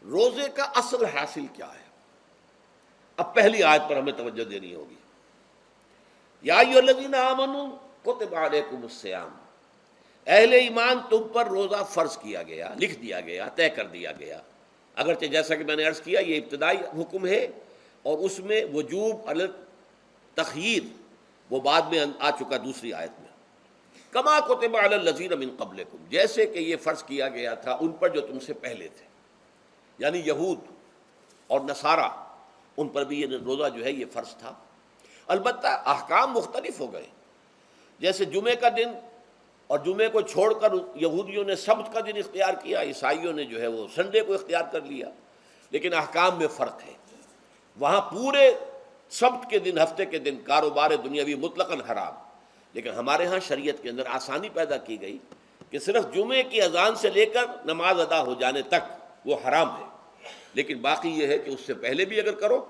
روزے کا اصل حاصل کیا ہے؟ اب پہلی آیت پر ہمیں توجہ دینی ہوگی. یا ایھا الذین آمنوا کتب علیکم الصیام، اہل ایمان تم پر روزہ فرض کیا گیا، لکھ دیا گیا، طے کر دیا گیا. اگرچہ جیسا کہ میں نے عرض کیا یہ ابتدائی حکم ہے اور اس میں وجوب علی تخییر وہ بعد میں آ چکا دوسری آیت میں. کما کتب علی الذین من قبلکم، جیسے کہ یہ فرض کیا گیا تھا ان پر جو تم سے پہلے تھے، یعنی یہود اور نصارہ، ان پر بھی یہ روزہ جو ہے یہ فرض تھا. البتہ احکام مختلف ہو گئے. جیسے جمعے کا دن اور جمعے کو چھوڑ کر یہودیوں نے سبت کا دن اختیار کیا، عیسائیوں نے جو ہے وہ سنڈے کو اختیار کر لیا، لیکن احکام میں فرق ہے. وہاں پورے سبت کے دن، ہفتے کے دن کاروبار دنیاوی مطلقاً حرام، لیکن ہمارے ہاں شریعت کے اندر آسانی پیدا کی گئی کہ صرف جمعے کی اذان سے لے کر نماز ادا ہو جانے تک وہ حرام ہے، لیکن باقی یہ ہے کہ اس سے پہلے بھی اگر کرو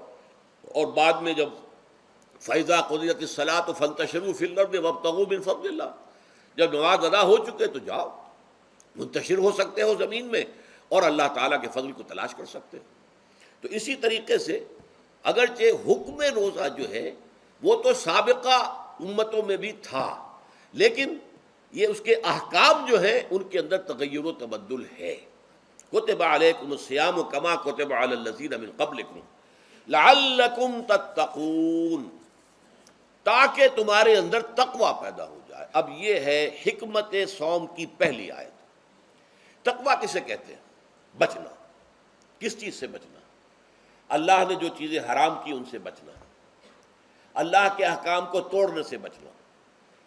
اور بعد میں جب فَإِذَا قُضِيَتِ الصَّلَاةُ فَانتَشِرُوا فِي الْأَرْضِ وَابْتَغُوا مِن فَضْلِ اللَّهِ، جب نماز ادا ہو چکے تو جاؤ، منتشر ہو سکتے ہو زمین میں اور اللہ تعالیٰ کے فضل کو تلاش کر سکتے ہو. تو اسی طریقے سے اگرچہ حکم روزہ جو ہے وہ تو سابقہ امتوں میں بھی تھا، لیکن یہ اس کے احکام جو ہیں ان کے اندر تغیر و تبدل ہے. کتب علیکم الصیام کما کتب علی الذین من قبلکم لعلکم تتقون، تاکہ تمہارے اندر تقوی پیدا ہو جائے. اب یہ ہے حکمت صوم کی پہلی آیت. تقوی کسے کہتے ہیں؟ بچنا. کس چیز سے بچنا؟ اللہ نے جو چیزیں حرام کی ان سے بچنا، اللہ کے احکام کو توڑنے سے بچنا.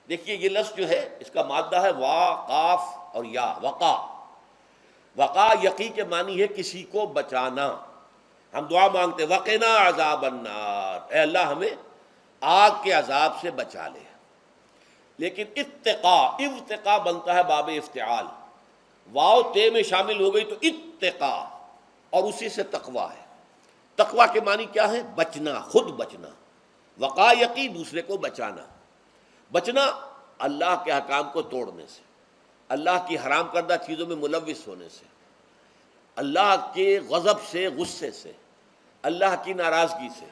دیکھیے یہ لفظ جو ہے اس کا مادہ ہے وا، قاف اور یا، وقا. وقا یقی کے معنی ہے کسی کو بچانا. ہم دعا مانگتے وقنا عذاب النار، اے اللہ ہمیں آگ کے عذاب سے بچا لے. لیکن ارتقا بنتا ہے باب افتعال، واو تے میں شامل ہو گئی تو اتقا، اور اسی سے تقوی ہے. تقوی کے معنی کیا ہے؟ بچنا، خود بچنا. وقا یقی دوسرے کو بچانا. بچنا اللہ کے احکام کو توڑنے سے، اللہ کی حرام کردہ چیزوں میں ملوث ہونے سے، اللہ کے غضب سے، غصے سے، اللہ کی ناراضگی سے،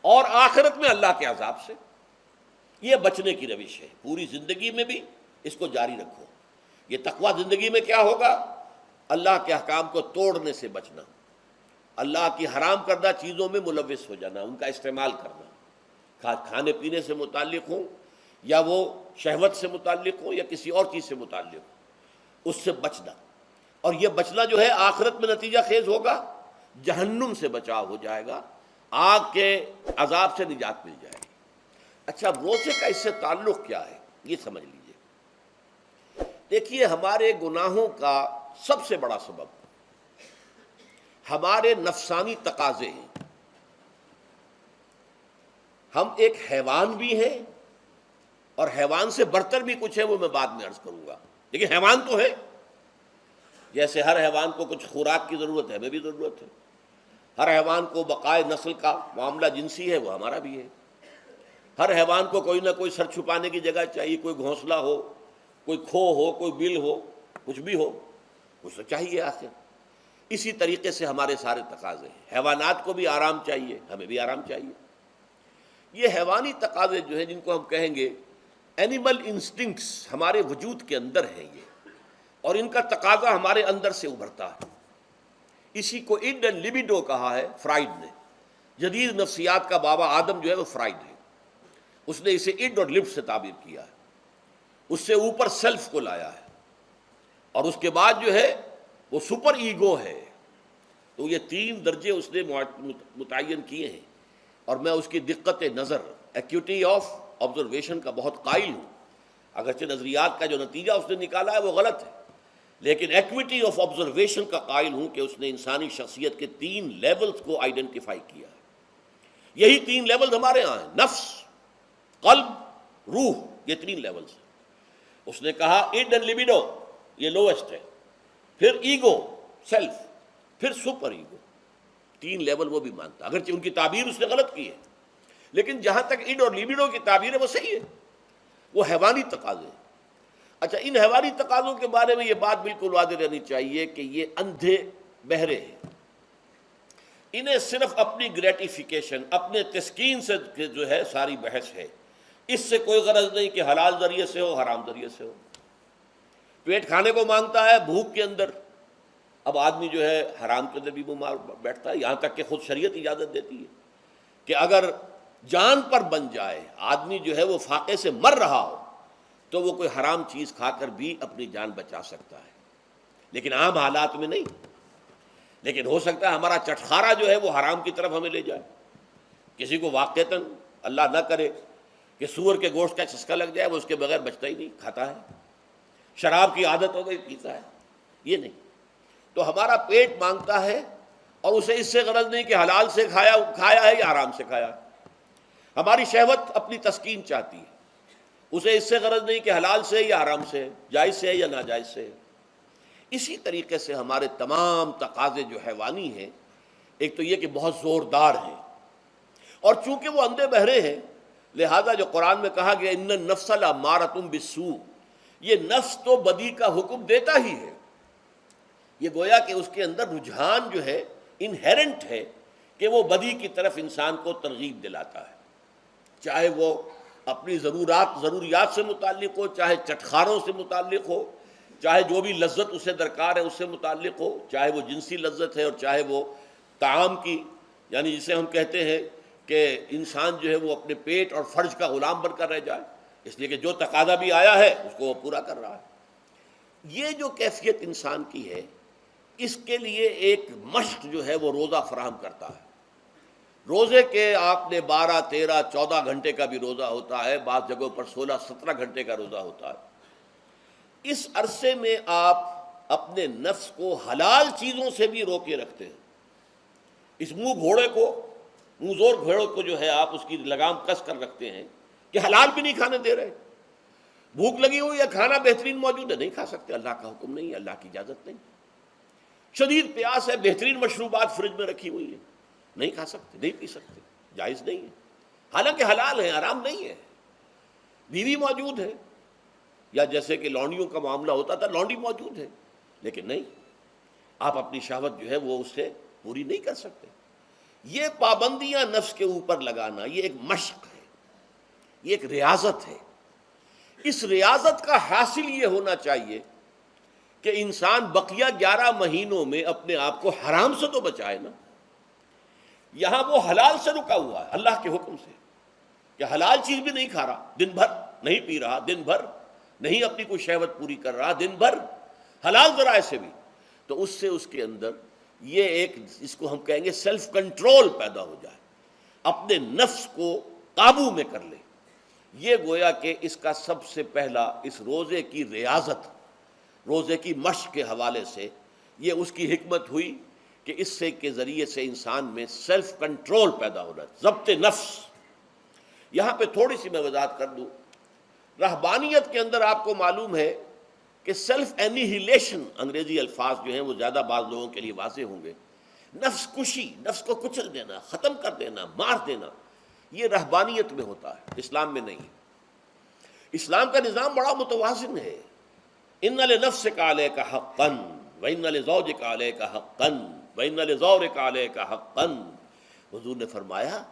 اور آخرت میں اللہ کے عذاب سے. یہ بچنے کی روش ہے. پوری زندگی میں بھی اس کو جاری رکھو. یہ تقویٰ زندگی میں کیا ہوگا؟ اللہ کے احکام کو توڑنے سے بچنا، اللہ کی حرام کردہ چیزوں میں ملوث ہو جانا، ان کا استعمال کرنا، کھانے پینے سے متعلق ہوں یا وہ شہوت سے متعلق ہو یا کسی اور چیز سے متعلق ہو، اس سے بچنا. اور یہ بچنا جو ہے آخرت میں نتیجہ خیز ہوگا، جہنم سے بچاؤ ہو جائے گا، آگ کے عذاب سے نجات مل جائے گی. اچھا روزے کا اس سے تعلق کیا ہے یہ سمجھ لیجئے. دیکھیے ہمارے گناہوں کا سب سے بڑا سبب ہمارے نفسانی تقاضے ہیں. ہم ایک حیوان بھی ہیں اور حیوان سے برتر بھی کچھ ہے، وہ میں بعد میں عرض کروں گا، لیکن حیوان تو ہے. جیسے ہر حیوان کو کچھ خوراک کی ضرورت ہے، ہمیں بھی ضرورت ہے. ہر حیوان کو بقائے نسل کا معاملہ جنسی ہے، وہ ہمارا بھی ہے. ہر حیوان کو کوئی نہ کوئی سر چھپانے کی جگہ چاہیے، کوئی گھونسلہ ہو، کوئی کھو ہو، کوئی بل ہو، کچھ بھی ہو، کچھ تو چاہیے آخر. اسی طریقے سے ہمارے سارے تقاضے ہیں. حیوانات کو بھی آرام چاہیے، ہمیں بھی آرام چاہیے. یہ حیوانی تقاضے جو ہیں جن کو ہم کہیں گے اینیمل انسٹنکٹس، ہمارے وجود کے اندر ہیں یہ، اور ان کا تقاضا ہمارے اندر سے ابھرتا ہے. اسی کو اڈ اینڈ لیبیڈو کہا ہے فرائڈ نے. جدید نفسیات کا بابا آدم جو ہے وہ فرائڈ ہے. اس نے اسے اڈ اور لب سے تعبیر کیا ہے، اس سے اوپر سیلف کو لایا ہے، اور اس کے بعد جو ہے وہ سپر ایگو ہے. تو یہ تین درجے اس نے متعین کیے ہیں، اور میں اس کی دقت نظر، ایکیوٹی آف آبزرویشن کا بہت قائل ہوں. اگرچہ نظریات کا جو نتیجہ اس نے نکالا ہے وہ غلط ہے، لیکن ایکویٹی آف آبزرویشن کا قائل ہوں کہ اس نے انسانی شخصیت کے 3 لیولز کو آئیڈینٹیفائی کیا ہے. یہی 3 لیولز ہمارے ہاں ہیں، نفس، قلب، روح، یہ 3 لیولز ہیں. اس نے کہا اڈ اینڈ لیبیڈو یہ لوسٹ ہے، پھر ایگو، سیلف، پھر سپر ایگو. 3 لیول وہ بھی مانتا، اگرچہ ان کی تعبیر اس نے غلط کی ہے، لیکن جہاں تک اڈ اور لیبیڈو کی تعبیر ہے وہ صحیح ہے. وہ حیوانی تقاضے. اچھا ان حیوانی تقاضوں کے بارے میں یہ بات بالکل واضح رہنی چاہیے کہ یہ اندھے بہرے ہیں. انہیں صرف اپنی گریٹیفیکیشن، اپنے تسکین سے جو ہے ساری بحث ہے، اس سے کوئی غرض نہیں کہ حلال ذریعے سے ہو حرام ذریعے سے ہو۔ پیٹ کھانے کو مانگتا ہے بھوک کے اندر، اب آدمی جو ہے حرام کے اندر بھی بیمار بیٹھتا ہے، یہاں تک کہ خود شریعت اجازت دیتی ہے کہ اگر جان پر بن جائے آدمی جو ہے وہ فاقے سے مر رہا ہو تو وہ کوئی حرام چیز کھا کر بھی اپنی جان بچا سکتا ہے، لیکن عام حالات میں نہیں۔ لیکن ہو سکتا ہے ہمارا چٹخارا جو ہے وہ حرام کی طرف ہمیں لے جائے، کسی کو واقعتاً اللہ نہ کرے کہ سور کے گوشت کا چسکا لگ جائے، وہ اس کے بغیر بچتا ہی نہیں، کھاتا ہے۔ شراب کی عادت ہو گئی، پیتا ہے، یہ نہیں۔ تو ہمارا پیٹ مانگتا ہے اور اسے اس سے غرض نہیں کہ حلال سے کھایا ہے یا حرام سے کھایا ہے۔ ہماری شہوت اپنی تسکین چاہتی ہے، اسے اس سے غرض نہیں کہ حلال سے یا حرام سے، جائز سے یا ناجائز سے۔ اسی طریقے سے ہمارے تمام تقاضے جو حیوانی ہیں، ایک تو یہ کہ بہت زوردار ہیں، اور چونکہ وہ اندھے بہرے ہیں لہذا جو قرآن میں کہا گیا ان النفس لامارۃ بالسوء، یہ نفس تو بدی کا حکم دیتا ہی ہے۔ یہ گویا کہ اس کے اندر رجحان جو ہے انہیرنٹ ہے کہ وہ بدی کی طرف انسان کو ترغیب دلاتا ہے، چاہے وہ اپنی ضروریات سے متعلق ہو، چاہے چٹخاروں سے متعلق ہو، چاہے جو بھی لذت اسے درکار ہے اس سے متعلق ہو، چاہے وہ جنسی لذت ہے اور چاہے وہ طعام کی، یعنی جسے ہم کہتے ہیں کہ انسان جو ہے وہ اپنے پیٹ اور فرج کا غلام بن کر رہ جائے، اس لیے کہ جو تقاضا بھی آیا ہے اس کو وہ پورا کر رہا ہے۔ یہ جو کیفیت انسان کی ہے، اس کے لیے ایک مشق جو ہے وہ روزہ فراہم کرتا ہے۔ روزے کے آپ نے 12، 13، 14 گھنٹے کا بھی روزہ ہوتا ہے، بعض جگہوں پر 16، 17 گھنٹے کا روزہ ہوتا ہے۔ اس عرصے میں آپ اپنے نفس کو حلال چیزوں سے بھی روکے رکھتے ہیں۔ اس منہ زور گھوڑے کو جو ہے آپ اس کی لگام کس کر رکھتے ہیں کہ حلال بھی نہیں کھانے دے رہے۔ بھوک لگی ہوئی ہے، کھانا بہترین موجود ہے، نہیں کھا سکتے، اللہ کا حکم نہیں ہے، اللہ کی اجازت نہیں۔ شدید پیاس ہے، بہترین مشروبات فریج میں رکھی ہوئی ہے، نہیں کھا سکتے، نہیں پی سکتے، جائز نہیں ہے، حالانکہ حلال ہے، حرام نہیں ہے۔ بیوی موجود ہے، یا جیسے کہ لونڈیوں کا معاملہ ہوتا تھا، لونڈی موجود ہے، لیکن نہیں، آپ اپنی شہوت جو ہے وہ اس سے پوری نہیں کر سکتے۔ یہ پابندیاں نفس کے اوپر لگانا، یہ ایک مشق ہے، یہ ایک ریاضت ہے۔ اس ریاضت کا حاصل یہ ہونا چاہیے کہ انسان بقیہ 11 مہینوں میں اپنے آپ کو حرام سے تو بچائے نا۔ یہاں وہ حلال سے رکا ہوا ہے اللہ کے حکم سے، کہ حلال چیز بھی نہیں کھا رہا، دن بھر نہیں پی رہا، دن بھر نہیں اپنی کوئی شہوت پوری کر رہا، دن بھر حلال ذرائع سے بھی، تو اس سے اس کے اندر یہ ایک، اس کو ہم کہیں گے سیلف کنٹرول پیدا ہو جائے، اپنے نفس کو قابو میں کر لے۔ یہ گویا کہ اس کا سب سے پہلا، اس روزے کی ریاضت، روزے کی مشق کے حوالے سے یہ اس کی حکمت ہوئی کہ اس سے کے ذریعے سے انسان میں سیلف کنٹرول پیدا ہو رہا ہے، ضبط نفس۔ یہاں پہ تھوڑی سی میں وضاحت کر دوں، رہبانیت کے اندر آپ کو معلوم ہے کہ سیلف اینیہیلیشن، انگریزی الفاظ جو ہیں وہ زیادہ بعض لوگوں کے لیے واضح ہوں گے، نفس کشی، نفس کو کچل دینا، ختم کر دینا، مار دینا، یہ رہبانیت میں ہوتا ہے، اسلام میں نہیں۔ اسلام کا نظام بڑا متوازن ہے۔ ان لنفسک علیک حقا وان لزوجک علیک حقا وان لزورک علیک حقا۔ حضور نے فرمایا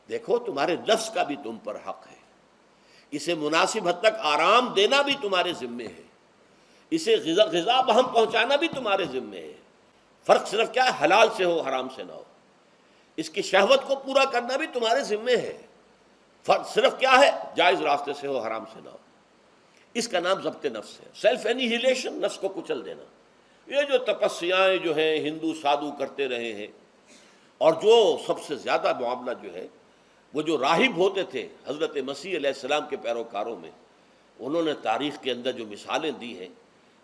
دیکھو تمہارے نفس کا بھی تم پر حق ہے، اسے مناسب حد تک آرام دینا بھی تمہارے ذمے ہے، اسے غذا بہم پہنچانا بھی تمہارے ذمے ہے۔ فرق صرف کیا ہے، حلال سے ہو حرام سے نہ ہو۔ اس کی شہوت کو پورا کرنا بھی تمہارے ذمے ہے، فرق صرف کیا ہے، جائز راستے سے ہو حرام سے نہ ہو۔ اس کا نام ضبط نفس ہے، سیلف اینیہیلیشن، نفس کو کچل دینا۔ یہ جو تپسیائیں جو ہیں ہندو سادھو کرتے رہے ہیں، اور جو سب سے زیادہ معاملہ جو ہے وہ جو راہب ہوتے تھے حضرت مسیح علیہ السلام کے پیروکاروں میں، انہوں نے تاریخ کے اندر جو مثالیں دی ہیں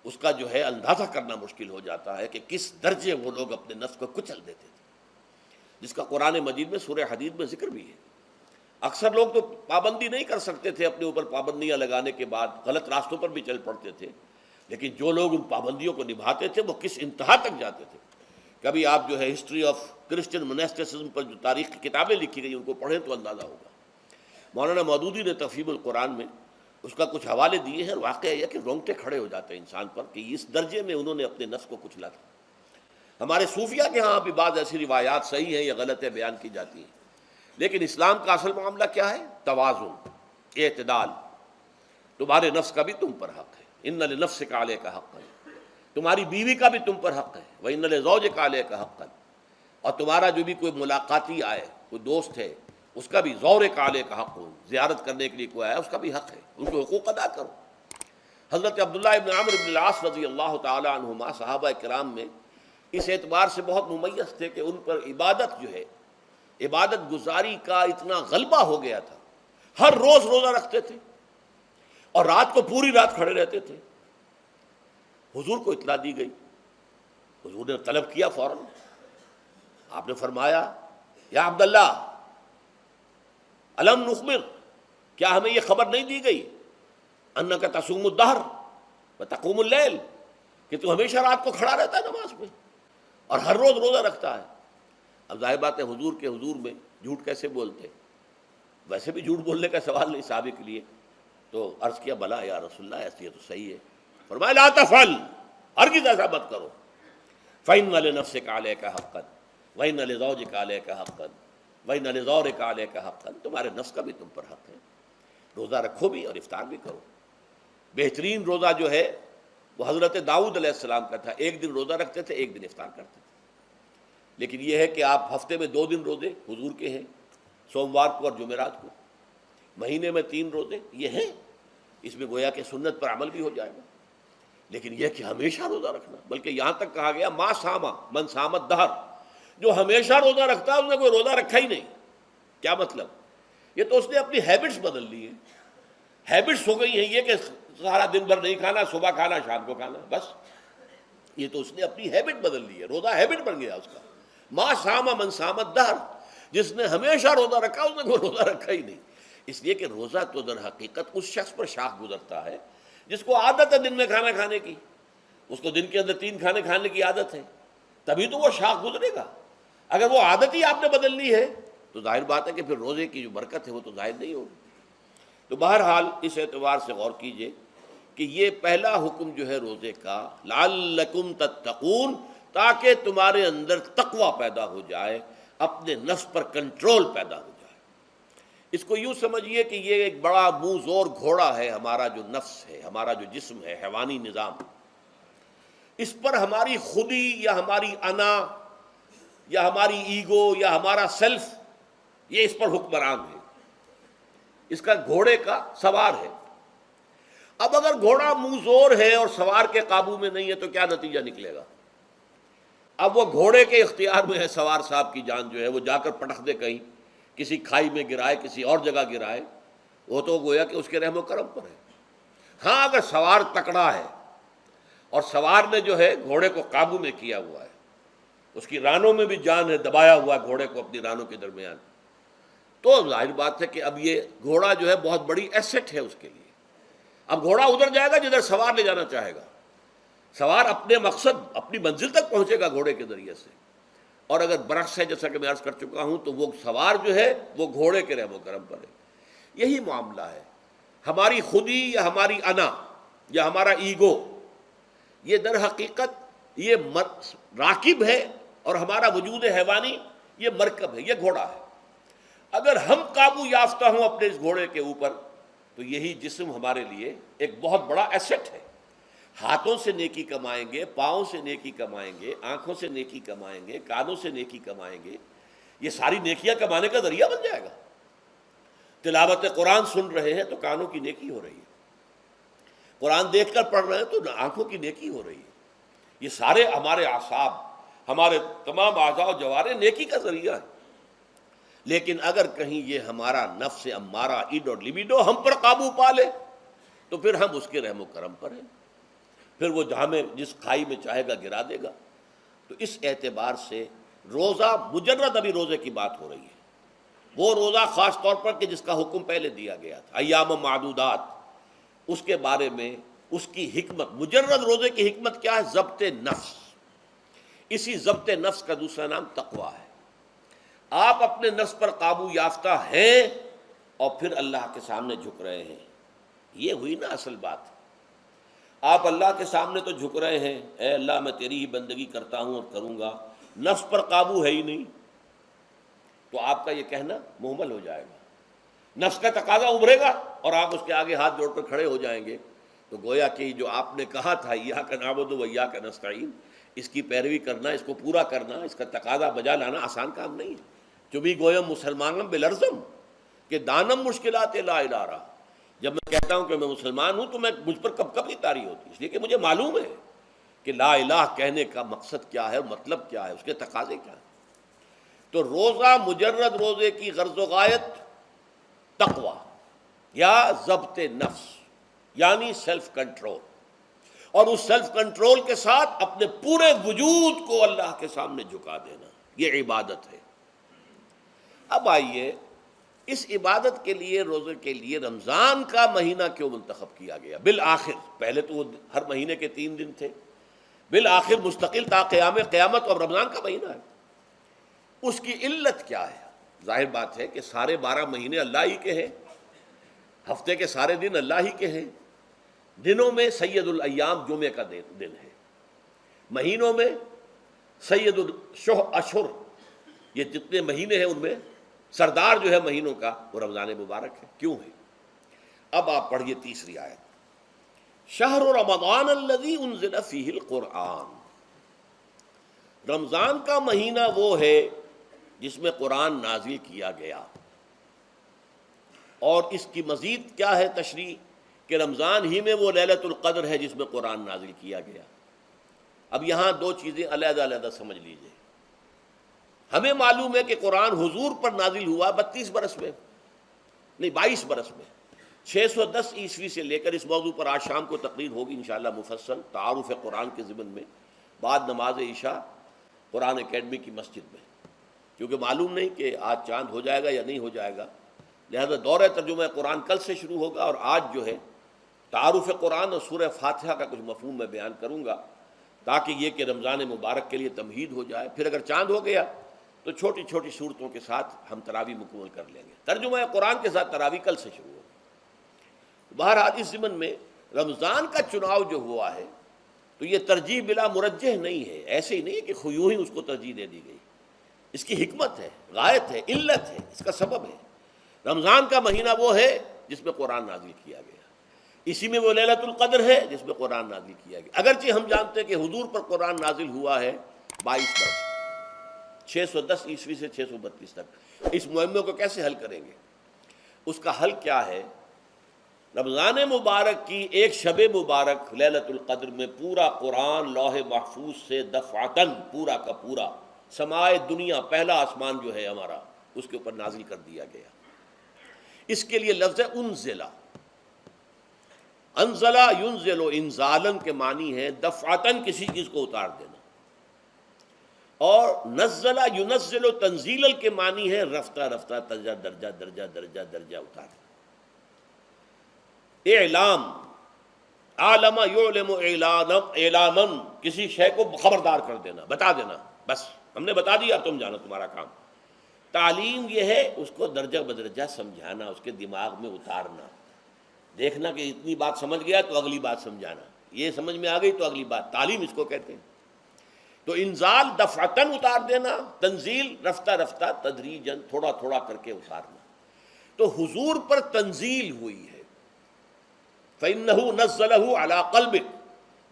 اس کا جو ہے اندازہ کرنا مشکل ہو جاتا ہے کہ کس درجے وہ لوگ اپنے نفس کو کچل دیتے تھے، جس کا قرآن مجید میں سورہ حدید میں ذکر بھی ہے۔ اکثر لوگ تو پابندی نہیں کر سکتے تھے، اپنے اوپر پابندیاں لگانے کے بعد غلط راستوں پر بھی چل پڑتے تھے، لیکن جو لوگ ان پابندیوں کو نبھاتے تھے وہ کس انتہا تک جاتے تھے۔ کبھی آپ جو ہے ہسٹری آف کرسچن مناسٹسزم پر جو تاریخ کی کتابیں لکھی گئی ان کو پڑھیں تو اندازہ ہوگا۔ مولانا مودودی نے تفہیم القرآن میں اس کا کچھ حوالے دیے ہیں، اور واقعہ یہ کہ رونگٹے کھڑے ہو جاتے ہیں انسان پر کہ اس درجے میں انہوں نے اپنے نفس کو کچلا تھا۔ ہمارے صوفیہ کے ہاں بھی بعض ایسی روایات صحیح ہیں یا غلط ہے بیان کی جاتی ہیں، لیکن اسلام کا اصل معاملہ کیا ہے؟ توازن، اعتدال۔ تمہارے نفس کا بھی تم پر حق ہے، ان لنفسک علیک حقا، تمہاری بیوی کا بھی تم پر حق ہے، وان لزوجک علیک حقا، اور تمہارا جو بھی کوئی ملاقاتی آئے، کوئی دوست ہے، اس کا بھی زورک علیک حق ہو، زیارت کرنے کے لیے کوئی آیا اس کا بھی حق ہے، ان کے حقوق ادا کرو۔ حضرت عبداللہ ابن عمرو بن العاص رضی اللہ تعالی عنہما صحابہ کرام میں اس اعتبار سے بہت ممیز تھے کہ ان پر عبادت جو ہے، عبادت گزاری کا اتنا غلبہ ہو گیا تھا، ہر روز روزہ رکھتے تھے اور رات کو پوری رات کھڑے رہتے تھے۔ حضور کو اطلاع دی گئی، حضور نے طلب کیا فوراً، آپ نے فرمایا یا عبداللہ الم نخبر، کیا ہمیں یہ خبر نہیں دی گئی انک تصوم الدہر وتقوم اللیل، کہ تو ہمیشہ رات کو کھڑا رہتا ہے نماز میں اور ہر روز روزہ رکھتا ہے۔ اب ظاہر بات ہے حضور کے حضور میں جھوٹ کیسے بولتے، ویسے بھی جھوٹ بولنے کا سوال نہیں صحابہ کے لیے، تو عرض کیا بلا یا رسول اللہ ایسی ہے تو صحیح ہے۔ فرمایا لا تفعل، ہرگز ایسا مت کرو، فإن لنفسک علیک حقا وإن لزوجک علیک حقا وإن لزورک علیک حقا، تمہارے نفس کا بھی تم پر حق ہے، روزہ رکھو بھی اور افطار بھی کرو۔ بہترین روزہ جو ہے وہ حضرت داؤد علیہ السلام کا تھا، ایک دن روزہ رکھتے تھے، ایک دن افطار کرتے تھے۔ لیکن یہ ہے کہ آپ ہفتے میں 2 دن روزے حضور کے ہیں، سوموار کو اور جمعرات کو، مہینے میں 3 روزے یہ ہیں، اس میں گویا کہ سنت پر عمل بھی ہو جائے گا۔ لیکن یہ کہ ہمیشہ روزہ رکھنا، بلکہ یہاں تک کہا گیا ما ساما من سامت دہر، جو ہمیشہ روزہ رکھتا ہے اس نے کوئی روزہ رکھا ہی نہیں۔ کیا مطلب؟ یہ تو اس نے اپنی ہیبٹس بدل لی ہیں، ہیبٹس ہو گئی ہیں یہ کہ سارا دن بھر نہیں کھانا، صبح کھانا شام کو کھانا، بس یہ تو اس نے اپنی ہیبٹ بدل لی ہے، روزہ ہیبٹ بن گیا اس کا۔ ما ساما من سامت دہر، جس نے ہمیشہ روزہ رکھا اس نے کوئی روزہ رکھا ہی نہیں۔ اس لیے کہ روزہ تو در حقیقت اس شخص پر شاخ گزرتا ہے جس کو عادت ہے دن میں کھانا کھانے کی، اس کو دن کے اندر 3 کھانے کھانے کی عادت ہے، تبھی تو وہ شاخ گزرے گا۔ اگر وہ عادت ہی آپ نے بدل لی ہے تو ظاہر بات ہے کہ پھر روزے کی جو برکت ہے وہ تو ظاہر نہیں ہوگی۔ تو بہرحال اس اعتبار سے غور کیجئے کہ یہ پہلا حکم جو ہے روزے کا، لعلکم تتقون، تاکہ تمہارے اندر تقوی پیدا ہو جائے، اپنے نفس پر کنٹرول پیدا ہو جائے۔ اس کو یوں سمجھیے کہ یہ ایک بڑا منہ زور گھوڑا ہے، ہمارا جو نفس ہے، ہمارا جو جسم ہے، حیوانی نظام، اس پر ہماری خودی یا ہماری انا یا ہماری ایگو یا ہمارا سیلف، یہ اس پر حکمران ہے، اس کا گھوڑے کا سوار ہے۔ اب اگر گھوڑا منہ زور ہے اور سوار کے قابو میں نہیں ہے تو کیا نتیجہ نکلے گا؟ اب وہ گھوڑے کے اختیار میں ہے، سوار صاحب کی جان جو ہے وہ جا کر پٹخ دے کہیں، کسی کھائی میں گرائے، کسی اور جگہ گرائے، وہ تو گویا کہ اس کے رحم و کرم پر ہے۔ ہاں اگر سوار تکڑا ہے اور سوار نے جو ہے گھوڑے کو قابو میں کیا ہوا ہے، اس کی رانوں میں بھی جان ہے، دبایا ہوا ہے گھوڑے کو اپنی رانوں کے درمیان، تو ظاہر بات ہے کہ اب یہ گھوڑا جو ہے بہت بڑی ایسٹ ہے اس کے لیے۔ اب گھوڑا ادھر جائے گا جدھر سوار لے جانا چاہے گا، سوار اپنے مقصد، اپنی منزل تک پہنچے گا گھوڑے کے ذریعے سے۔ اور اگر برعکس ہے، جیسا کہ میں عرض کر چکا ہوں، تو وہ سوار جو ہے وہ گھوڑے کے رحم و کرم پر ہے۔ یہی معاملہ ہے، ہماری خودی یا ہماری انا یا ہمارا ایگو، یہ در حقیقت یہ راکب ہے، اور ہمارا وجود حیوانی یہ مرکب ہے، یہ گھوڑا ہے۔ اگر ہم قابو یافتہ ہوں اپنے اس گھوڑے کے اوپر تو یہی جسم ہمارے لیے ایک بہت بڑا ایسٹ ہے۔ ہاتھوں سے نیکی کمائیں گے، پاؤں سے نیکی کمائیں گے، آنکھوں سے نیکی کمائیں گے، کانوں سے نیکی کمائیں گے، یہ ساری نیکیاں کمانے کا ذریعہ بن جائے گا۔ تلاوت قرآن سن رہے ہیں تو کانوں کی نیکی ہو رہی ہے، قرآن دیکھ کر پڑھ رہے ہیں تو آنکھوں کی نیکی ہو رہی ہے۔ یہ سارے ہمارے اعصاب، ہمارے تمام اعضاء و جوارح نیکی کا ذریعہ ہے۔ لیکن اگر کہیں یہ ہمارا نفس امارہ، ایڈ اور لیبیڈو ہم پر قابو پا لے تو پھر ہم اس کے رحم و کرم پر ہیں، پھر وہ ہمیں جس کھائی میں چاہے گا گرا دے گا۔ تو اس اعتبار سے روزہ مجرد ابھی روزے کی بات ہو رہی ہے، وہ روزہ خاص طور پر کہ جس کا حکم پہلے دیا گیا تھا، ایام معدودات، اس کے بارے میں اس کی حکمت، مجرد روزے کی حکمت کیا ہے؟ ضبط نفس۔ اسی ضبط نفس کا دوسرا نام تقویٰ ہے۔ آپ اپنے نفس پر قابو یافتہ ہیں اور پھر اللہ کے سامنے جھک رہے ہیں، یہ ہوئی نا اصل بات۔ آپ اللہ کے سامنے تو جھک رہے ہیں، اے اللہ میں تیری ہی بندگی کرتا ہوں اور کروں گا، نفس پر قابو ہے ہی نہیں، تو آپ کا یہ کہنا محمل ہو جائے گا، نفس کا تقاضا ابھرے گا اور آپ اس کے آگے ہاتھ جوڑ کر کھڑے ہو جائیں گے، تو گویا کہ جو آپ نے کہا تھا ایاک نعبد و ایاک نستعین، اس کی پیروی کرنا، اس کو پورا کرنا، اس کا تقاضا بجا لانا آسان کام نہیں ہے۔ چبی گویم مسلمانم بلرزم کہ دانم مشکلات لا الہ رہا، جب میں کہتا ہوں کہ میں مسلمان ہوں تو میں مجھ پر کب کب یہ طاری ہوتی، اس لیے کہ مجھے معلوم ہے کہ لا الہ کہنے کا مقصد کیا ہے، مطلب کیا ہے، اس کے تقاضے کیا ہیں۔ تو روزہ مجرد روزے کی غرض و غایت تقوی یا ضبط نفس یعنی سیلف کنٹرول، اور اس سیلف کنٹرول کے ساتھ اپنے پورے وجود کو اللہ کے سامنے جھکا دینا، یہ عبادت ہے۔ اب آئیے اس عبادت کے لیے، روزے کے لیے رمضان کا مہینہ کیوں منتخب کیا گیا بالآخر؟ پہلے تو وہ ہر مہینے کے 3 دن تھے، بالآخر مستقل تا قیامت اور رمضان کا مہینہ ہے۔ اس کی علت کیا ہے؟ ظاہر بات ہے کہ سارے 12 مہینے اللہ ہی کے ہیں، ہفتے کے سارے دن اللہ ہی کے ہیں، دنوں میں سید الایام جمعے کا دن ہے، مہینوں میں سید الاشہر، یہ جتنے مہینے ہیں ان میں سردار جو ہے مہینوں کا وہ رمضان مبارک ہے۔ کیوں ہے؟ اب آپ پڑھیے تیسری آیت، شہر رمضان الذی انزل فیہ القرآن، رمضان کا مہینہ وہ ہے جس میں قرآن نازل کیا گیا۔ اور اس کی مزید کیا ہے تشریح کہ رمضان ہی میں وہ لیلۃ القدر ہے جس میں قرآن نازل کیا گیا۔ اب یہاں 2 چیزیں علیحدہ علیحدہ سمجھ لیجئے۔ ہمیں معلوم ہے کہ قرآن حضور پر نازل ہوا 32 برس میں، نہیں 22 برس میں، 610 عیسوی سے لے کر اس موضوع پر آج شام کو تقریر ہوگی انشاءاللہ مفصل تعارف قرآن کے ضمن میں، بعد نماز عشاء قرآن اکیڈمی کی مسجد میں، کیونکہ معلوم نہیں کہ آج چاند ہو جائے گا یا نہیں ہو جائے گا، لہذا دورہ ترجمہ قرآن کل سے شروع ہوگا، اور آج جو ہے تعارف قرآن اور سورہ فاتحہ کا کچھ مفہوم میں بیان کروں گا، تاکہ یہ کہ رمضان مبارک کے لیے تمہید ہو جائے۔ پھر اگر چاند ہو گیا تو چھوٹی چھوٹی صورتوں کے ساتھ ہم تراویح مکمل کر لیں گے، ترجمہ قرآن کے ساتھ تراویح کل سے شروع ہوگی۔ بہرحال اس ضمن میں رمضان کا چناؤ جو ہوا ہے تو یہ ترجیح بلا مرجح نہیں ہے، ایسے ہی نہیں ہے کہ یوں ہی اس کو ترجیح دے دی گئی، اس کی حکمت ہے، غایت ہے، علت ہے، اس کا سبب ہے۔ رمضان کا مہینہ وہ ہے جس میں قرآن نازل کیا گیا، اسی میں وہ لیلۃ القدر ہے جس میں قرآن نازل کیا گیا، اگرچہ ہم جانتے ہیں کہ حضور پر قرآن نازل ہوا ہے 22 برس، 610 عیسوی سے 632 تک۔ اس معمے کو کیسے حل کریں گے؟ اس کا حل کیا ہے؟ رمضان مبارک کی ایک شب مبارک لیلۃ القدر میں پورا قرآن لوح محفوظ سے دفعتاً پورا کا پورا سمائے دنیا، پہلا آسمان جو ہے ہمارا، اس کے اوپر نازل کر دیا گیا۔ اس کے لیے لفظ ہے انزلہ، انزلہ ینزل انزالن کے معنی ہے دفعتاً کسی چیز کو اتار دینا، اور نزلہ ینزل تنزیلا کے معنی ہے رفتہ رفتہ درجہ درجہ درجہ درجہ درجہ اتارنا۔ اعلام، عالم یعلم اعلاما، کسی شے کو خبردار کر دینا، بتا دینا، بس ہم نے بتا دیا، تم جانو، تمہارا کام۔ تعلیم یہ ہے اس کو درجہ بدرجہ سمجھانا، اس کے دماغ میں اتارنا، دیکھنا کہ اتنی بات سمجھ گیا تو اگلی بات سمجھانا، یہ سمجھ میں آ گئی تو اگلی بات، تعلیم اس کو کہتے ہیں۔ تو انزال دفعتاً اتار دینا، تنزیل رفتہ رفتہ تدریجاً تھوڑا تھوڑا کر کے اتارنا۔ تو حضور پر تنزیل ہوئی ہے، فَإِنَّهُ نَزَّلَهُ عَلَىٰ قَلْبِكَ،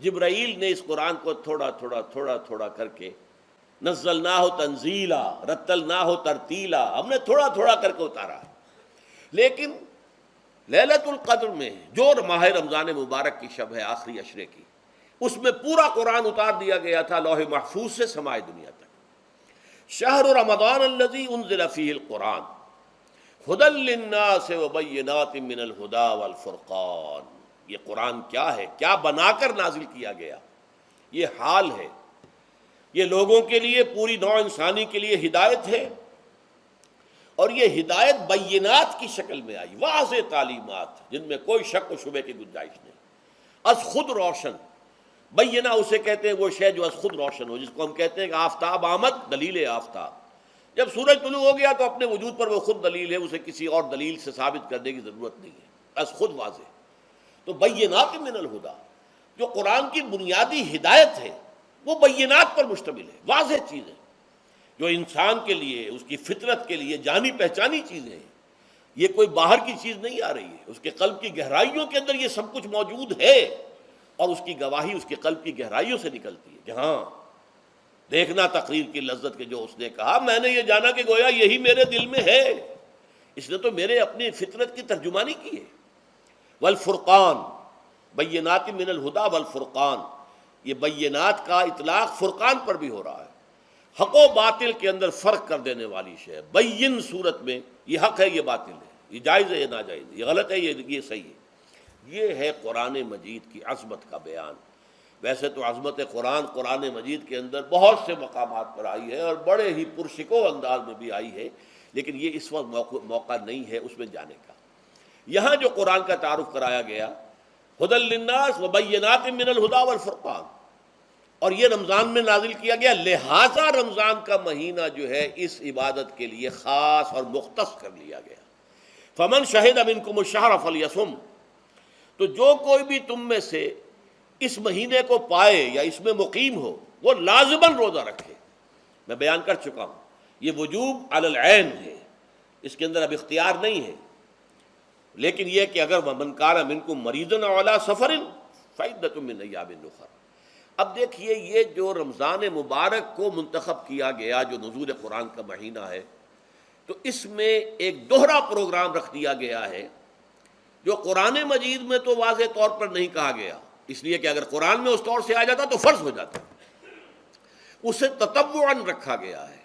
جبرائیل نے اس قرآن کو تھوڑا تھوڑا تھوڑا تھوڑا کر کے، نزلناہ تنزیلا، رتلناہ ترتیلا، ہم نے تھوڑا تھوڑا کر کے اتارا۔ لیکن لیلۃ القدر میں جو ماہ رمضان مبارک کی شب ہے آخری عشرے کی، اس میں پورا قرآن اتار دیا گیا تھا لوح محفوظ سے سمائے دنیا تک۔ شہر رمضان الذی انزل فیہ القرآن ھدی للناس وبینات من الھدی والفرقان، یہ قرآن کیا ہے، کیا بنا کر نازل کیا گیا؟ یہ حال ہے، یہ لوگوں کے لیے، پوری نوع انسانی کے لیے ہدایت ہے، اور یہ ہدایت بینات کی شکل میں آئی، واضح تعلیمات جن میں کوئی شک و شبے کی گنجائش نہیں، از خود روشن۔ بینہ اسے کہتے ہیں وہ شے جو از خود روشن ہو، جس کو ہم کہتے ہیں کہ آفتاب آمد، دلیل آفتاب، جب سورج طلوع ہو گیا تو اپنے وجود پر وہ خود دلیل ہے، اسے کسی اور دلیل سے ثابت کرنے کی ضرورت نہیں ہے، از خود واضح۔ تو بینات من الہدی، جو قرآن کی بنیادی ہدایت ہے وہ بینات پر مشتمل ہے، واضح چیز ہے جو انسان کے لیے، اس کی فطرت کے لیے جانی پہچانی چیزیں ہیں۔ یہ کوئی باہر کی چیز نہیں آ رہی ہے، اس کے قلب کی گہرائیوں کے اندر یہ سب کچھ موجود ہے، اور اس کی گواہی اس کے قلب کی گہرائیوں سے نکلتی ہے کہ ہاں دیکھنا تقریر کی لذت کے جو اس نے کہا، میں نے یہ جانا کہ گویا یہی میرے دل میں ہے، اس نے تو میرے اپنی فطرت کی ترجمانی کی ہے۔ والفرقان بینات من الہدی والفرقان، یہ بینات کا اطلاق فرقان پر بھی ہو رہا ہے، حق و باطل کے اندر فرق کر دینے والی شے۔ بین صورت میں یہ حق ہے، یہ باطل ہے، یہ جائز ہے، یہ ناجائز ہے، یہ غلط ہے، یہ صحیح ہے۔ یہ ہے قرآن مجید کی عظمت کا بیان۔ ویسے تو عظمت قرآن مجید کے اندر بہت سے مقامات پر آئی ہے اور بڑے ہی پرشکو انداز میں بھی آئی ہے، لیکن یہ اس وقت موقع نہیں ہے اس میں جانے کا۔ یہاں جو قرآن کا تعارف کرایا گیا، ھدی للناس وبینات من الہدی والفرقان، اور یہ رمضان میں نازل کیا گیا، لہٰذا رمضان کا مہینہ جو ہے اس عبادت کے لیے خاص اور مختص کر لیا گیا۔ فمن شہد منکم الشہر فلیصم، تو جو کوئی بھی تم میں سے اس مہینے کو پائے یا اس میں مقیم ہو وہ لازماً روزہ رکھے۔ میں بیان کر چکا ہوں یہ وجوب علی العین ہے، اس کے اندر اب اختیار نہیں ہے، لیکن یہ کہ اگر من کان منکم مریضا او علی سفر فعدۃ من ایام اخر۔ اب دیکھیے یہ جو رمضان مبارک کو منتخب کیا گیا جو نزول قرآن کا مہینہ ہے، تو اس میں ایک دوہرا پروگرام رکھ دیا گیا ہے جو قرآن مجید میں تو واضح طور پر نہیں کہا گیا، اس لیے کہ اگر قرآن میں اس طور سے آ جاتا تو فرض ہو جاتا، اسے تطوعاً رکھا گیا ہے،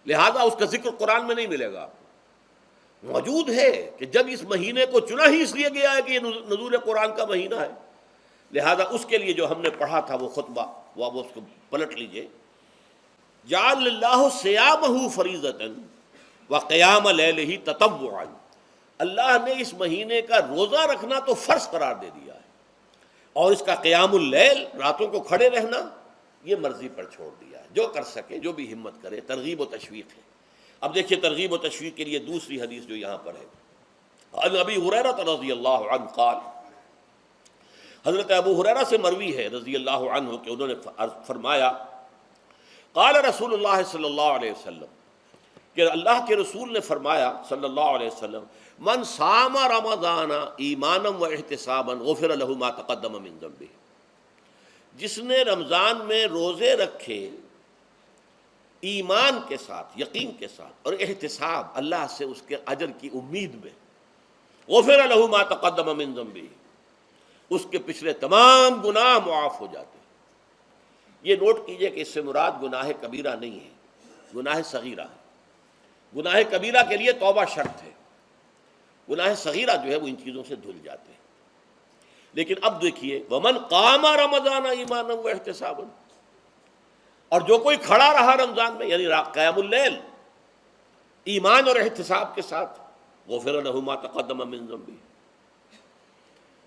لہذا اس کا ذکر قرآن میں نہیں ملے گا۔ موجود ہے کہ جب اس مہینے کو چنا ہی اس لیے گیا ہے کہ یہ نزول قرآن کا مہینہ ہے، لہذا اس کے لیے جو ہم نے پڑھا تھا وہ خطبہ، وہ اب اس کو پلٹ لیجئے۔ جعل اللہ صیامہ فریضۃ وقیام لیلہ تطوعا، اللہ نے اس مہینے کا روزہ رکھنا تو فرض قرار دے دیا ہے، اور اس کا قیام اللیل، راتوں کو کھڑے رہنا، یہ مرضی پر چھوڑ دیا ہے، جو کر سکے، جو بھی ہمت کرے، ترغیب و تشویق ہے۔ اب دیکھیے ترغیب و تشویق کے لیے دوسری حدیث جو یہاں پر ہے، عن ابی ہریرہ رضی اللہ عنہ قال، حضرت ابو ہریرہ سے مروی ہے رضی اللہ عنہ کہ انہوں نے فرمایا، قال رسول اللہ صلی اللہ علیہ وسلم، کہ اللہ کے رسول نے فرمایا صلی اللہ علیہ وسلم، من صام رمضان ایمانا و احتسابا غفر له ما تقدم من ذنبه، جس نے رمضان میں روزے رکھے ایمان کے ساتھ، یقین کے ساتھ، اور احتساب، اللہ سے اس کے اجر کی امید میں، غفر له ما تقدم من ذنبه، اس کے پچھلے تمام گناہ معاف ہو جاتے ہیں۔ یہ نوٹ کیجئے کہ اس سے مراد گناہ کبیرہ نہیں ہے، گناہ صغیرہ ہے۔ گناہ کبیرہ کے لیے توبہ شرط ہے، گناہ صغیرہ جو ہے وہ ان چیزوں سے دھل جاتے ہیں۔ لیکن اب دیکھیے، ومن قام رمضان ایمانا و احتسابا، اور جو کوئی کھڑا رہا رمضان میں، یعنی قیام اللیل، ایمان اور احتساب کے ساتھ، غفر له ما تقدم من ذنبه۔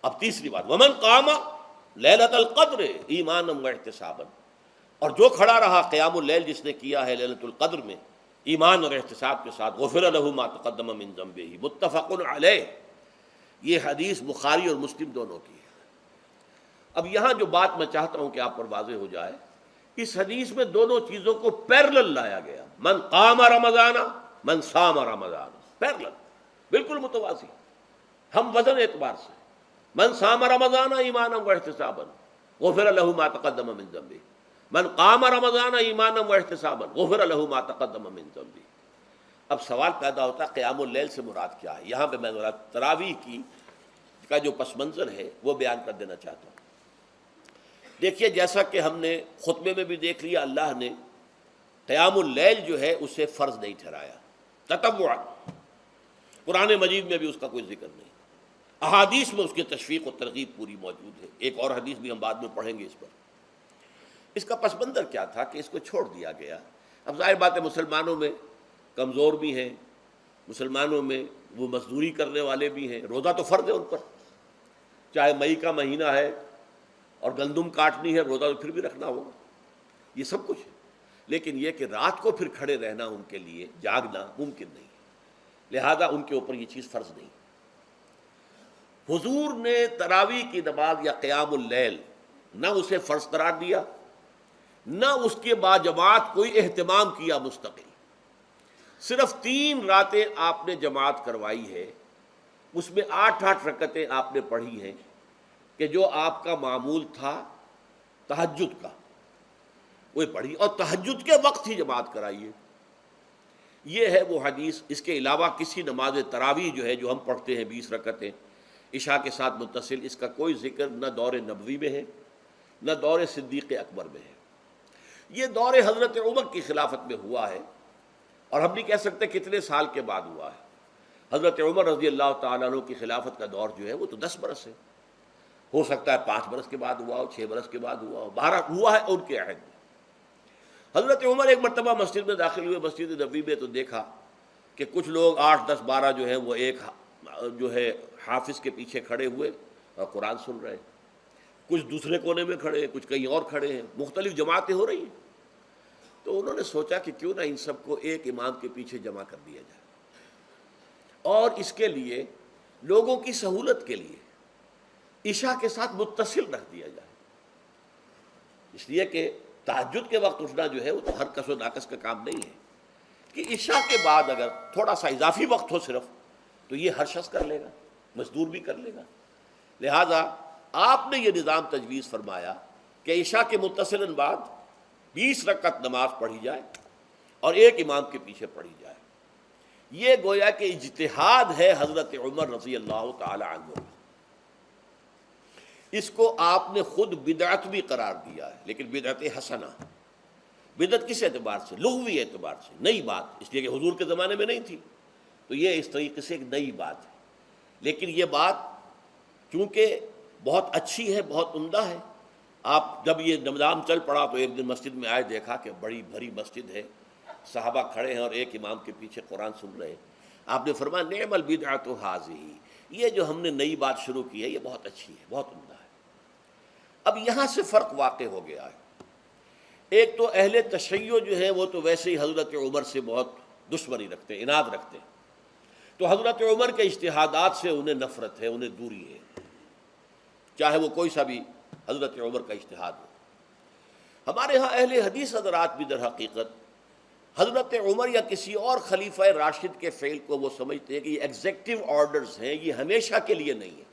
اب تیسری بات، ومن قام لیلۃ القدر ایمانا و احتسابا، اور جو کھڑا رہا قیام اللیل جس نے کیا ہے لیلۃ القدر میں ایمان اور احتساب کے ساتھ، غفر له ما تقدم من ذنبه، متفق علیہ۔ یہ حدیث بخاری اور مسلم دونوں کی ہے۔ اب یہاں جو بات میں چاہتا ہوں کہ آپ پر واضح ہو جائے، اس حدیث میں دونوں چیزوں کو پیرلل لایا گیا، من قام رمضان، من صام رمضان، پیرلل، بالکل متوازی، ہم وزن اعتبار سے، من صام رمضان ایمانا و احتسابا غفر له ما تقدم من ذنبه، من قام رمضان ایمانا و احتسابا غفر له ما تقدم من ذنبه۔ اب سوال پیدا ہوتا ہے قیام اللیل سے مراد کیا ہے؟ یہاں پہ میں ذرا تراویح کا جو پس منظر ہے وہ بیان کر دینا چاہتا ہوں۔ دیکھیے جیسا کہ ہم نے خطبے میں بھی دیکھ لیا، اللہ نے قیام اللیل جو ہے اسے فرض نہیں ٹھہرایا، تطوعا، قرآن مجید میں بھی اس کا کوئی ذکر نہیں، احادیث میں اس کی تشویق و ترغیب پوری موجود ہے، ایک اور حدیث بھی ہم بعد میں پڑھیں گے اس پر۔ اس کا پس منظر کیا تھا کہ اس کو چھوڑ دیا گیا۔ اب ظاہر بات ہے مسلمانوں میں کمزور بھی ہیں، مسلمانوں میں وہ مزدوری کرنے والے بھی ہیں، روزہ تو فرض ہے ان پر، چاہے مئی کا مہینہ ہے اور گندم کاٹنی ہے، روزہ تو پھر بھی رکھنا ہوگا، یہ سب کچھ ہے، لیکن یہ کہ رات کو پھر کھڑے رہنا ان کے لیے، جاگنا ممکن نہیں، لہذا ان کے اوپر یہ چیز فرض نہیں۔ حضور نے تراویح کی نماز یا قیام اللیل نہ اسے فرض قرار دیا، نہ اس کے بعد جماعت کوئی اہتمام کیا مستقل، صرف 3 راتیں آپ نے جماعت کروائی ہے، اس میں 8 رکعتیں آپ نے پڑھی ہیں کہ جو آپ کا معمول تھا تہجد کا وہ پڑھی، اور تہجد کے وقت ہی جماعت کرائی ہے۔ یہ ہے وہ حدیث۔ اس کے علاوہ کسی نماز تراویح جو ہے جو ہم پڑھتے ہیں 20 رکعتیں عشاء کے ساتھ متصل، اس کا کوئی ذکر نہ دور نبوی میں ہے نہ دور صدیق اکبر میں ہے۔ یہ دور حضرت عمر کی خلافت میں ہوا ہے، اور ہم نہیں کہہ سکتے کتنے سال کے بعد ہوا ہے۔ حضرت عمر رضی اللہ تعالیٰ عنہ کی خلافت کا دور جو ہے وہ تو 10 برس ہے، ہو سکتا ہے 5 برس کے بعد ہوا ہو، 6 برس کے بعد ہوا ہو، 12 ہوا ہے ان کے عہد میں۔ حضرت عمر ایک مرتبہ مسجد میں داخل ہوئے، مسجد نبوی میں، تو دیکھا کہ کچھ لوگ 8 10 12 جو ہیں وہ ایک جو ہے حافظ کے پیچھے کھڑے ہوئے اور قرآن سن رہے ہیں، کچھ دوسرے کونے میں کھڑے ہیں، کچھ کہیں اور کھڑے ہیں، مختلف جماعتیں ہو رہی ہیں۔ تو انہوں نے سوچا کہ کیوں نہ ان سب کو ایک امام کے پیچھے جمع کر دیا جائے، اور اس کے لیے لوگوں کی سہولت کے لیے عشاء کے ساتھ متصل رکھ دیا جائے، اس لیے کہ تہجد کے وقت اٹھنا جو ہے وہ تو ہر کس و ناقص کا کام نہیں ہے، کہ عشاء کے بعد اگر تھوڑا سا اضافی وقت ہو صرف، تو یہ ہر شخص کر لے گا، مزدور بھی کر لے گا۔ لہذا آپ نے یہ نظام تجویز فرمایا کہ عشاء کے متصلاً بعد 20 رکعت نماز پڑھی جائے اور ایک امام کے پیچھے پڑھی جائے۔ یہ گویا کہ اجتہاد ہے حضرت عمر رضی اللہ تعالی عنہ، اس کو آپ نے خود بدعت بھی قرار دیا ہے، لیکن بدعت حسنہ۔ بدعت کس اعتبار سے؟ لغوی اعتبار سے، نئی بات، اس لیے کہ حضور کے زمانے میں نہیں تھی، تو یہ اس طریقے سے ایک نئی بات ہے۔ لیکن یہ بات چونکہ بہت اچھی ہے، بہت عمدہ ہے، آپ جب یہ نظام چل پڑا تو ایک دن مسجد میں آئے، دیکھا کہ بڑی بھری مسجد ہے، صحابہ کھڑے ہیں اور ایک امام کے پیچھے قرآن سن رہے ہیں۔ آپ نے فرمایا نعم البدعۃ ھذہ، یہ جو ہم نے نئی بات شروع کی ہے یہ بہت اچھی ہے، بہت عمدہ ہے۔ اب یہاں سے فرق واقع ہو گیا ہے۔ ایک تو اہل تشیع جو ہے وہ تو ویسے ہی حضرت عمر سے بہت دشمنی رکھتے ہیں، عناد رکھتے ہیں، تو حضرت عمر کے اجتہادات سے انہیں نفرت ہے، انہیں دوری ہے، چاہے وہ کوئی سا بھی حضرت عمر کا اجتہاد ہو۔ ہمارے ہاں اہل حدیث حضرات بھی در حقیقت حضرت عمر یا کسی اور خلیفہ راشد کے فعل کو وہ سمجھتے ہیں کہ یہ ایگزیکٹو آرڈرز ہیں، یہ ہمیشہ کے لیے نہیں ہے۔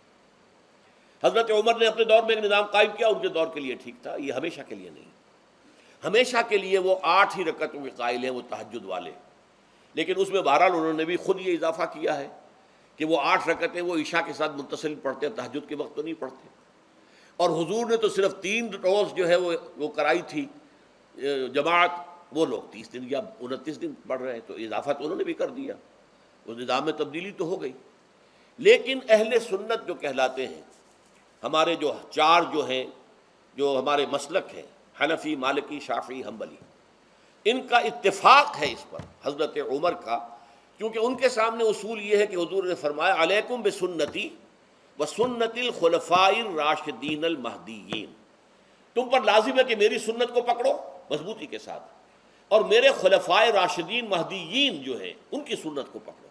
حضرت عمر نے اپنے دور میں ایک نظام قائم کیا، ان کے دور کے لیے ٹھیک تھا، یہ ہمیشہ کے لیے نہیں۔ ہمیشہ کے لیے وہ 8 ہی رکعتوں کے قائل ہیں، وہ تہجد والے، لیکن اس میں بہرحال انہوں نے بھی خود یہ اضافہ کیا ہے کہ وہ 8 رکعتیں وہ عشاء کے ساتھ متصل پڑھتے ہیں، تہجد کے وقت تو نہیں پڑھتے۔ اور حضور نے تو صرف 3 روز جو ہے وہ کرائی تھی جماعت، وہ لوگ 30 دن یا 29 دن پڑھ رہے ہیں، تو اضافہ تو انہوں نے بھی کر دیا، اس نظام میں تبدیلی تو ہو گئی۔ لیکن اہل سنت جو کہلاتے ہیں، ہمارے جو 4 جو ہیں، جو ہمارے مسلک ہیں، حنفی، مالکی، شافعی، حنبلی، ان کا اتفاق ہے اس پر حضرت عمر کا، کیونکہ ان کے سامنے اصول یہ ہے کہ حضور نے فرمایا علیکم بسنتی وسنت الخلفاء الراشدین المہدیین، تم پر لازم ہے کہ میری سنت کو پکڑو مضبوطی کے ساتھ، اور میرے خلفائے راشدین مہدیین جو ہیں ان کی سنت کو پکڑو۔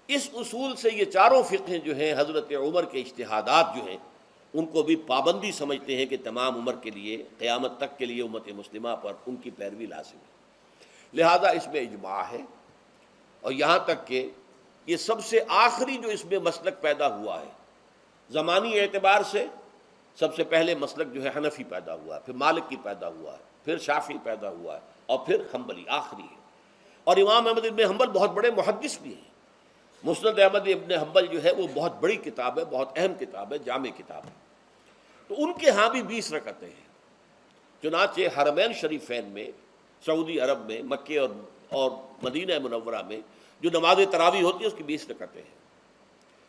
اس اصول سے یہ چاروں فقہیں جو ہیں حضرت عمر کے اجتہادات جو ہیں ان کو بھی پابندی سمجھتے ہیں کہ تمام عمر کے لیے، قیامت تک کے لیے امت مسلمہ پر ان کی پیروی لازم ہے۔ لہذا اس میں اجماع ہے، اور یہاں تک کہ یہ سب سے آخری جو اس میں مسلک پیدا ہوا ہے زمانی اعتبار سے، سب سے پہلے مسلک جو ہے حنفی پیدا ہوا ہے، پھر مالکی پیدا ہوا ہے، پھر شافعی پیدا ہوا ہے، اور پھر حنبلی آخری ہے۔ اور امام احمد ابن حنبل بہت بڑے محدث بھی ہیں۔ مسند احمد ابن حنبل جو ہے وہ بہت بڑی کتاب ہے، بہت اہم کتاب ہے، جامع کتاب ہے، تو ان کے ہاں بھی 20 رکعتیں ہیں۔ چنانچہ حرمین شریفین میں، سعودی عرب میں، مکے اور مدینہ منورہ میں جو نماز تراویح ہوتی ہے اس کی 20 رکعتیں ہیں،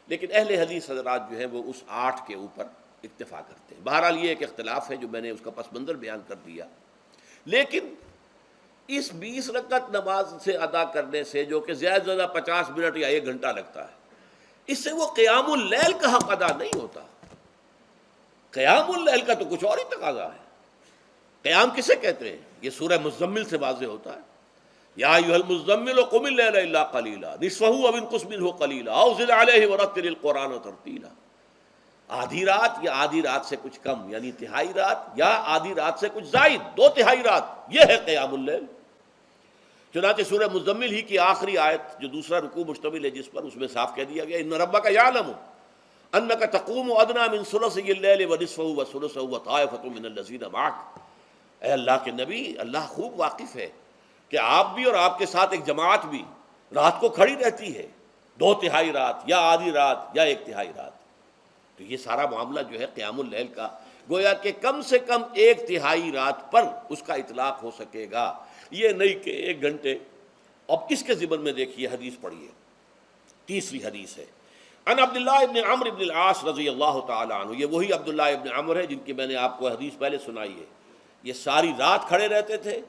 لیکن اہل حدیث حضرات جو ہیں وہ اس 8 کے اوپر اکتفا کرتے ہیں۔ بہرحال یہ ایک اختلاف ہے جو میں نے اس کا پس منظر بیان کر دیا، لیکن اس 20 رکعت نماز سے ادا کرنے سے، جو کہ زیادہ سے زیادہ 50 منٹ یا 1 گھنٹہ لگتا ہے، اس سے وہ قیام اللیل کا حق ادا نہیں ہوتا۔ قیام اللیل کا تو کچھ اور ہی تقاضا ہے۔ قیام کسے کہتے ہیں؟ یہ سورہ مزمل سے واضح ہوتا ہے، یا ایھا المزمل قم اللیل الا قلیلا نصفہ او انقص منہ قلیلا او زد علیہ ورتل القرآن ترتیلا۔ آدھی رات یا آدھی رات سے کچھ کم، یعنی تہائی رات یا آدھی رات سے کچھ زائد، 2/3 رات، یہ ہے قیام اللیل۔ چنانچہ سورہ مزمل ہی کی آخری آیت جو دوسرا رکوع مشتمل ہے جس پر، اس میں صاف کہہ دیا گیا ان ربک یعلم انک تقوم ادنی من ثلثی اللیل ونصفہ وثلثہ وطائفۃ من الذین معک۔ اے اللہ کے نبی، اللہ خوب واقف ہے کہ آپ بھی اور آپ کے ساتھ ایک جماعت بھی رات کو کھڑی رہتی ہے، 2/3 رات یا آدھی رات یا 1/3 رات۔ تو یہ سارا معاملہ جو ہے قیام اللیل کا، گویا کہ کم سے کم 1/3 رات پر اس کا اطلاق ہو سکے گا، یہ نہیں کہ 1 گھنٹے۔ اب اس کے ضمن میں دیکھیے حدیث پڑھیے، تیسری حدیث ہے ان عبداللہ ابن عمرو ابن العاص رضی اللہ تعالی عنہ۔ یہ وہی عبداللہ ابن عمرو ہے جن کی میں نے آپ کو حدیث پہلے سنائی ہے۔ یہ ساری رات کھڑے رہتے تھے،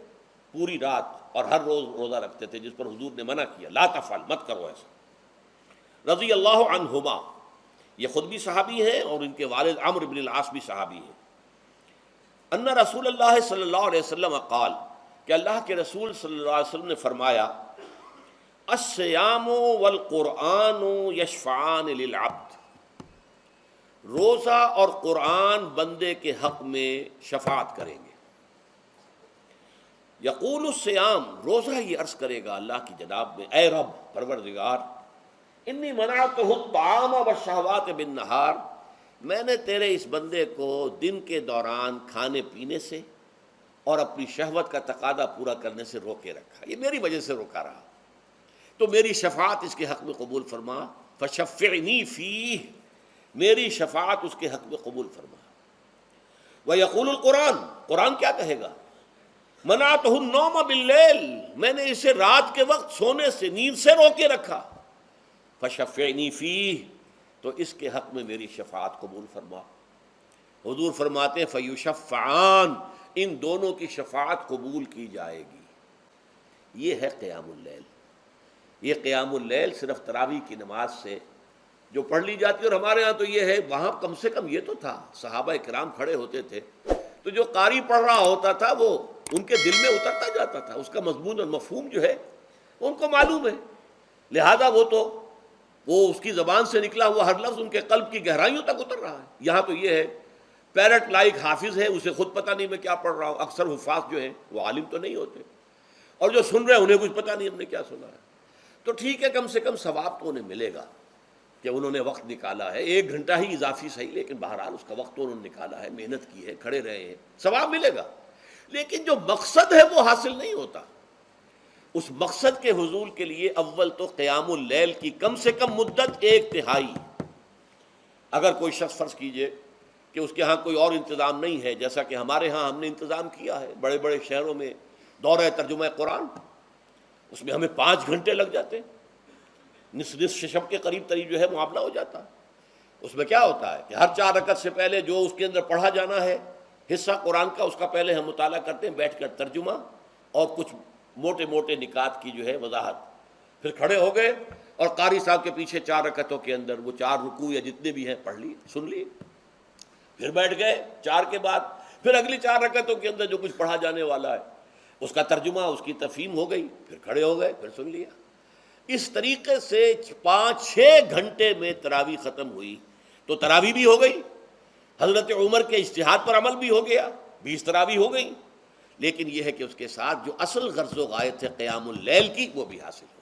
پوری رات، اور ہر روز روزہ رکھتے تھے، جس پر حضور نے منع کیا، لا تفعل، مت کرو ایسا۔ رضی اللہ عنہما، یہ خود بھی صحابی ہیں اور ان کے والد عمرو بن العاص بھی صحابی ہیں۔ ان رسول اللہ صلی اللہ علیہ وسلم قال، کہ اللہ کے رسول صلی اللہ علیہ وسلم نے فرمایا الصیام والقرآن یشفعان للعبد، روزہ اور قرآن بندے کے حق میں شفاعت کریں گے۔ یقول الصیام، روزہ یہ عرض کرے گا اللہ کی جناب میں، اے رب پروردگار، انی منعتہ الطعام والشہوات بالنہار، میں نے تیرے اس بندے کو دن کے دوران کھانے پینے سے اور اپنی شہوت کا تقاضا پورا کرنے سے روکے رکھا، یہ میری وجہ سے روکا رہا، تو میری شفاعت اس کے حق میں قبول فرما، فشفعنی فیہ، میری شفاعت اس کے حق میں قبول فرما۔ ویقول القرآن، قرآن کیا کہے گا، منعتہ النوم باللیل، میں نے اسے رات کے وقت سونے سے، نیند سے روکے رکھا، فشفعنی فیہ، تو اس کے حق میں میری شفاعت قبول فرما۔ حضور فرماتے ہیں فیشفعان، ان دونوں کی شفاعت قبول کی جائے گی۔ یہ ہے قیام اللیل۔ یہ قیام اللیل صرف تراویح کی نماز سے جو پڑھ لی جاتی ہے، اور ہمارے ہاں تو یہ ہے، وہاں کم سے کم یہ تو تھا، صحابہ کرام کھڑے ہوتے تھے تو جو قاری پڑھ رہا ہوتا تھا وہ ان کے دل میں اترتا جاتا تھا، اس کا مضمون اور مفہوم جو ہے ان کو معلوم ہے، لہذا وہ اس کی زبان سے نکلا ہوا ہر لفظ ان کے قلب کی گہرائیوں تک اتر رہا ہے۔ یہاں تو یہ ہے پیرٹ لائک حافظ ہے، اسے خود پتہ نہیں میں کیا پڑھ رہا ہوں، اکثر حفاظ جو ہیں وہ عالم تو نہیں ہوتے، اور جو سن رہے ہیں انہیں کچھ پتہ نہیں ہم نے کیا سنا ہے، تو ٹھیک ہے، کم سے کم ثواب تو انہیں ملے گا کہ انہوں نے وقت نکالا ہے، 1 گھنٹہ ہی اضافی صحیح، لیکن بہرحال اس کا وقت تو انہوں نے نکالا ہے، محنت کی ہے، کھڑے رہے ہیں، ثواب ملے گا۔ لیکن جو مقصد ہے وہ حاصل نہیں ہوتا۔ اس مقصد کے حصول کے لیے اول تو قیام اللیل کی کم سے کم مدت 1/3۔ اگر کوئی شخص فرض کیجئے کہ اس کے ہاں کوئی اور انتظام نہیں ہے، جیسا کہ ہمارے ہاں ہم نے انتظام کیا ہے، بڑے بڑے شہروں میں دورہ ترجمہ قرآن، اس میں ہمیں 5 گھنٹے لگ جاتے ہیں، نصف شب کے قریب جو ہے معاملہ ہو جاتا ہے۔ اس میں کیا ہوتا ہے کہ ہر 4 رکعت سے پہلے جو اس کے اندر پڑھا جانا ہے حصہ قرآن کا، اس کا پہلے ہم مطالعہ کرتے ہیں بیٹھ کر، ترجمہ اور کچھ موٹے موٹے نکات کی جو ہے وضاحت، پھر کھڑے ہو گئے اور قاری صاحب کے پیچھے 4 رکعتوں کے اندر وہ 4 رکوع یا جتنے بھی ہیں پڑھ لی، سن لی، پھر بیٹھ گئے 4 کے بعد، پھر اگلی 4 رکعتوں کے اندر جو کچھ پڑھا جانے والا ہے اس کا ترجمہ، اس کی تفہیم ہو گئی، پھر کھڑے ہو گئے، پھر سن لیا۔ اس طریقے سے 5-6 گھنٹے میں تراویح ختم ہوئی، تو تراویح بھی ہو گئی، حضرت عمر کے اجتہاد پر عمل بھی ہو گیا، 20 تراویح ہو گئی، لیکن یہ ہے کہ اس کے ساتھ جو اصل غرض و غایت ہے قیام اللیل کی وہ بھی حاصل ہے۔